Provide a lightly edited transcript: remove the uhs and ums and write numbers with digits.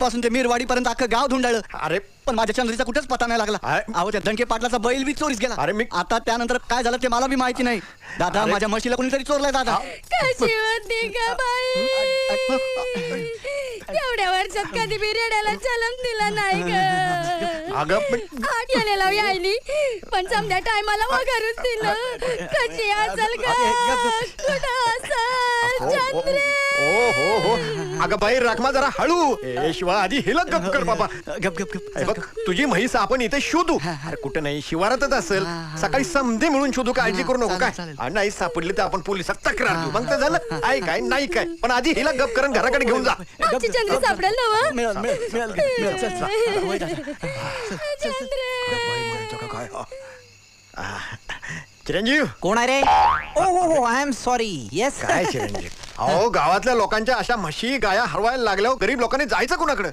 पासून ते मीरवाडी पर्यंत अख्खं गाव धुंडाळलं. अरे पण माझ्या चंद्रीचा कुठेच पता नाही लागला. अहो त्या धनके पाटलाचा बैल बी चोरीस गेला. अरे मी- आता त्यानंतर काय झालं ते मला बी माहिती नाही. दादा माझ्या म्हशीला कोणीतरी चोरलाय दादा. कशी होती का बाई? एवढ्या वर्षात कधी बी रेड्याला चलन दिला नाही ग. अगं पण आठ गेलेला यायली पण समजा टायमाला वगैरेच दिलं. कशी असल ग? कुठं असल चंद्रे? हो अगं बाई राखमा जरा हळू. ए शिवा आधी हिला गप कर बाबा. गप गप गप. हे बघ तुझी म्हैस आपण इथे शोधू. अरे कुठं नाही शिवारातच असेल. सकाळी समधी मिळून शोधू. काळजी करू नको काय. आणि नाही सापडली तर आपण पोलिसात तक्रार देऊ. मग तर झालं. आहे काय नाही काय पण आधी हिला गप करून घराकडे घेऊन जा. आमची चंद्री सापडेल ना व? मिळेल मिळेल मिळेल मिळेल. चल, चल. वय दादा. चंद्रे. चिरंजीव कोण आहे रे? ओ हो आय एम सॉरी. येस काय चिरंजीव अहो गावातल्या लोकांच्या अशा म्हशी गाया हरवायला लागल्यावर गरीब लोकांनी जायचं कोणाकडे.